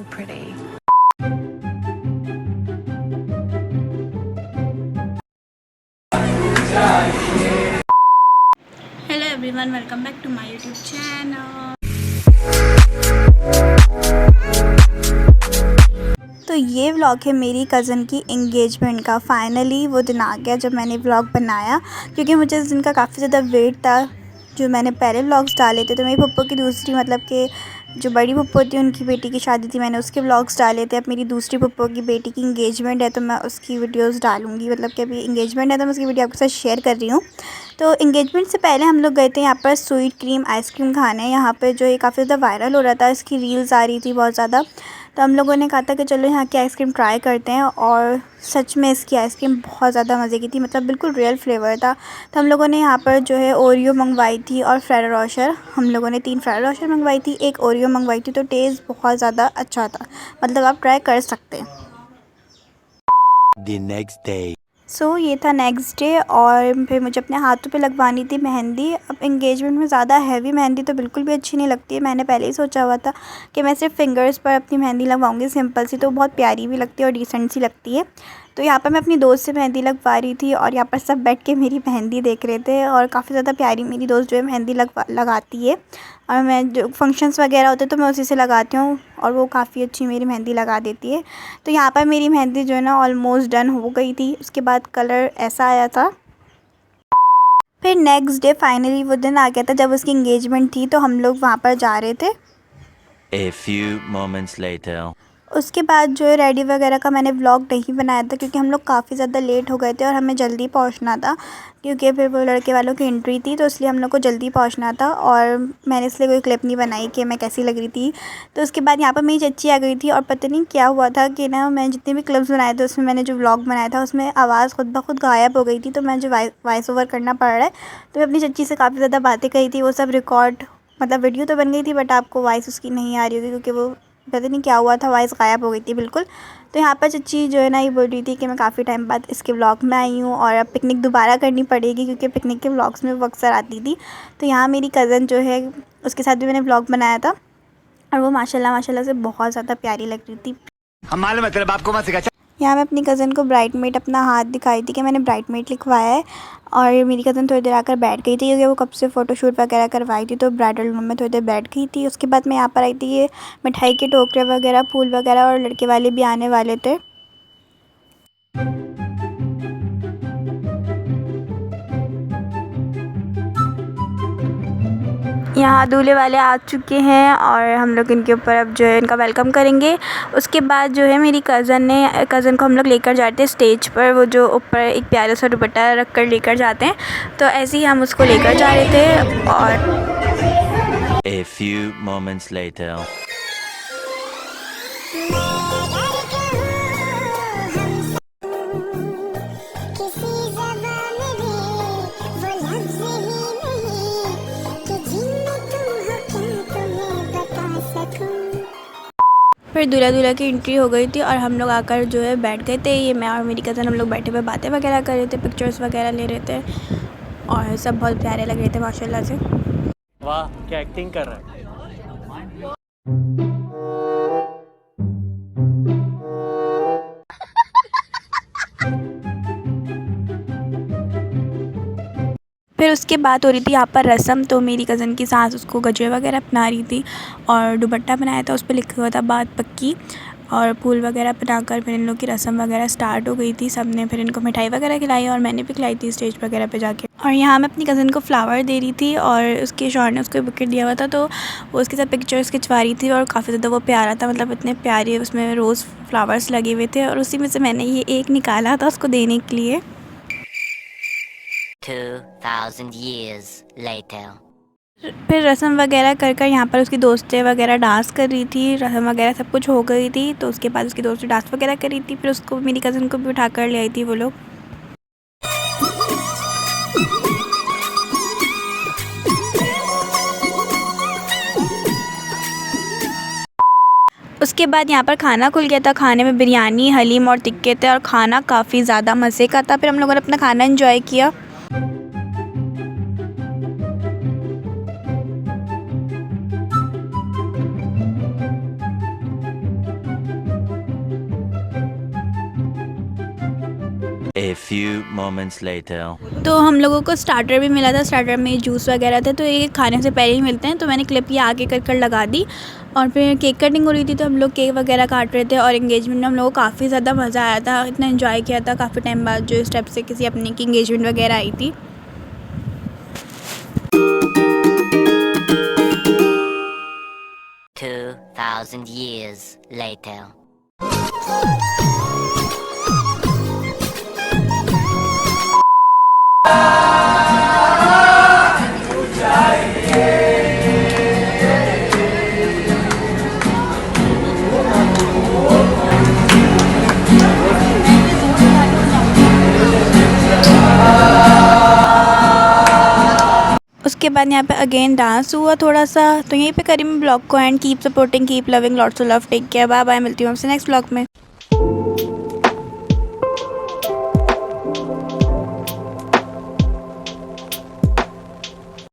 pretty. Hello everyone, welcome back to my YouTube channel. तो ये vlog है मेरी कज़न की एंगेजमेंट का। फाइनली वो दिन आ गया जब मैंने व्लॉग बनाया, क्योंकि मुझे इस दिन का काफ़ी ज़्यादा वेट था। जो मैंने पहले व्लॉग्स डाले थे, तो मेरी पप्पो की दूसरी, मतलब कि जो बड़ी पप्पो थी उनकी बेटी की शादी थी, मैंने उसके व्लॉग्स डाले थे। अब मेरी दूसरी पप्पो की बेटी की एंगेजमेंट है, तो मैं उसकी वीडियोस डालूंगी। मतलब कि अभी एंगेजमेंट है तो मैं उसकी वीडियो आपके साथ शेयर कर रही हूँ। तो एंगेजमेंट से पहले हम लोग गए थे यहाँ पर स्वीट क्रीम आइसक्रीम खाने। यहाँ पर जो ये काफ़ी ज़्यादा वायरल हो रहा था, इसकी रील्स आ रही थी बहुत ज़्यादा। तो हम लोगों ने कहा था कि चलो यहाँ की आइसक्रीम ट्राई करते हैं, और सच में इसकी आइसक्रीम बहुत ज़्यादा मज़े की थी। मतलब बिल्कुल रियल फ्लेवर था। तो हम लोगों ने यहाँ पर जो है ओरियो मंगवाई थी और फेरो रोशर। हम लोगों ने 3 फेरो रोशर मंगवाई थी, 1 ओरियो मंगवाई थी। तो टेस्ट बहुत ज़्यादा अच्छा था, मतलब आप ट्राई कर सकते हैं। The next day. ये था नेक्स्ट डे, और फिर मुझे अपने हाथों पे लगवानी थी मेहंदी। अब एंगेजमेंट में ज़्यादा हैवी मेहंदी तो बिल्कुल भी अच्छी नहीं लगती है। मैंने पहले ही सोचा हुआ था कि मैं सिर्फ फिंगर्स पर अपनी मेहंदी लगवाऊंगी, सिंपल सी, तो बहुत प्यारी भी लगती है और डिसेंट सी लगती है। तो यहाँ पर मैं अपनी दोस्त से मेहंदी लगवा रही थी, और यहाँ पर सब बैठ के मेरी मेहंदी देख रहे थे। और काफ़ी ज़्यादा प्यारी मेरी दोस्त जो है मेहंदी लगाती है, और मैं जो फंक्शंस वगैरह होते तो मैं उसी से लगाती हूँ, और वो काफ़ी अच्छी मेरी मेहंदी लगा देती है। तो यहाँ पर मेरी मेहंदी जो है ना ऑलमोस्ट डन हो गई थी। उसके बाद कलर ऐसा आया था। फिर नेक्स्ट डे फाइनली वो दिन आ गया था जब उसकी एंगेजमेंट थी, तो हम लोग वहाँ पर जा रहे थे। A few moments later. उसके बाद जो है रेडी वगैरह का मैंने व्लॉग नहीं बनाया था, क्योंकि हम लोग काफ़ी ज़्यादा लेट हो गए थे और हमें जल्दी पहुंचना था, क्योंकि फिर वो लड़के वालों की एंट्री थी, तो इसलिए हम लोग को जल्दी पहुंचना था। और मैंने इसलिए कोई क्लिप नहीं बनाई कि मैं कैसी लग रही थी। तो उसके बाद यहाँ पर मेरी चच्ची आ गई थी, और पता नहीं क्या हुआ था कि ना, मैं जितने भी क्लिप्स बनाए थे उसमें, मैंने जो व्लॉग बनाया था उसमें आवाज़ खुद ब खुद गायब हो गई थी। तो मैं जो वॉइस ओवर करना पड़ रहा है, तो मैं अपनी चच्ची से काफ़ी ज़्यादा बातें कही थी। वो सब रिकॉर्ड, मतलब वीडियो तो बन गई थी, बट आपको वॉइस उसकी नहीं आ रही होगी, क्योंकि वो पता नहीं क्या हुआ था, वॉइस गायब हो गई थी बिल्कुल। तो यहाँ पर चच्ची जो है ना ये बोल रही थी कि मैं काफ़ी टाइम बाद इसके व्लॉग में आई हूँ, और अब पिकनिक दोबारा करनी पड़ेगी, क्योंकि पिकनिक के व्लॉग्स में वो अक्सर आती थी। तो यहाँ मेरी कज़न जो है, उसके साथ भी मैंने व्लॉग बनाया था, और वो माशाल्लाह माशाल्लाह से बहुत ज़्यादा प्यारी लग रही थी। हम मालूम है तेरे बाप को मत सिखा। यहाँ मैं अपनी कज़न को ब्राइडमेड अपना हाथ दिखाई थी कि मैंने ब्राइडमेड लिखवाया है, और मेरी कज़न थोड़ी देर आकर बैठ गई थी, क्योंकि वो कब से फ़ोटोशूट वगैरह करवाई थी, तो ब्राइडल रूम में थोड़ी देर बैठ गई थी। उसके बाद मैं यहाँ पर आई थी, ये मिठाई के टोकरे वगैरह, फूल वगैरह, और लड़के वाले भी आने वाले थे। यहाँ दूल्हे वाले आ चुके हैं, और हम लोग इनके ऊपर अब जो है इनका वेलकम करेंगे। उसके बाद जो है मेरी कज़न को हम लोग लेकर जाते हैं स्टेज पर। वो जो ऊपर एक प्यारा सा दुपट्टा रख कर लेकर जाते हैं, तो ऐसे ही हम उसको लेकर जा रहे थे। और A few moments later. फिर दूल्हा दूल्हा की एंट्री हो गई थी, और हम लोग आकर जो है बैठ गए थे। ये मैं और मेरी कज़न हम लोग बैठे हुए बातें वगैरह कर रहे थे, पिक्चर्स वगैरह ले रहे थे, और सब बहुत प्यारे लग रहे थे माशाल्लाह से। वाह क्या एक्टिंग कर रहा है। फिर उसके बाद हो रही थी यहाँ पर रस्म। तो मेरी कज़न की सास उसको गजरे वगैरह पहना रही थी, और दुपट्टा बनाया था, उस पर लिखा हुआ था बात पक्की, और फूल वगैरह पहनाकर फिर इन लोग की रस्म वगैरह स्टार्ट हो गई थी। सब ने फिर इनको मिठाई वगैरह खिलाई, और मैंने भी खिलाई थी स्टेज वगैरह पे जाके। और यहाँ मैं अपनी कज़न को फ्लावर दे रही थी, और उसके शौहर ने उसको बुके दिया हुआ था, तो वो उसके साथ पिक्चर्स खिंचवा रही थी, और काफ़ी ज़्यादा वो प्यारा था। मतलब इतने प्यारे उसमें रोज़ फ्लावर्स लगे हुए थे, और उसी में से मैंने ये एक निकाला था उसको देने के लिए। 2000 years later. फिर रस्म वगैरह कर यहाँ पर उसकी दोस्तें वगैरह डांस कर रही थी। रस्म वगैरह सब कुछ हो गई थी, तो उसके बाद उसकी दोस्तें डांस वगैरह कर रही थी। फिर उसको, मेरी कज़न को भी उठा कर ले आई थी वो लोग। उसके बाद यहाँ पर खाना खुल गया था। खाने में बिरयानी, हलीम और टिक्के थे, और खाना काफ़ी ज़्यादा मज़े का था। फिर हम लोगों ने अपना खाना एंजॉय किया। few moments later. तो हम लोगों को स्टार्टर भी मिला था, स्टार्टर में जूस वगैरह थे, तो ये खाने से पहले ही मिलते हैं। तो मैंने क्लिप ये आगे कर लगा दी और फिर केक कटिंग हो रही थी, तो हम लोग केक वगैरह काट रहे थे। और एंगेजमेंट में हम लोगों को काफ़ी ज़्यादा मज़ा आया था, इतना एंजॉय किया था काफ़ी टाइम बाद, जो इस टाइप से किसी अपने की एंगेजमेंट वगैरह आई थी। 2,000 years later. उसके बाद यहाँ पे अगेन डांस हुआ थोड़ा सा। तो यहीं पे करी मैं ब्लॉग को end. Keep supporting, keep loving, lots of love, take care, bye bye. मिलती हूँ आपसे नेक्स्ट ब्लॉग में।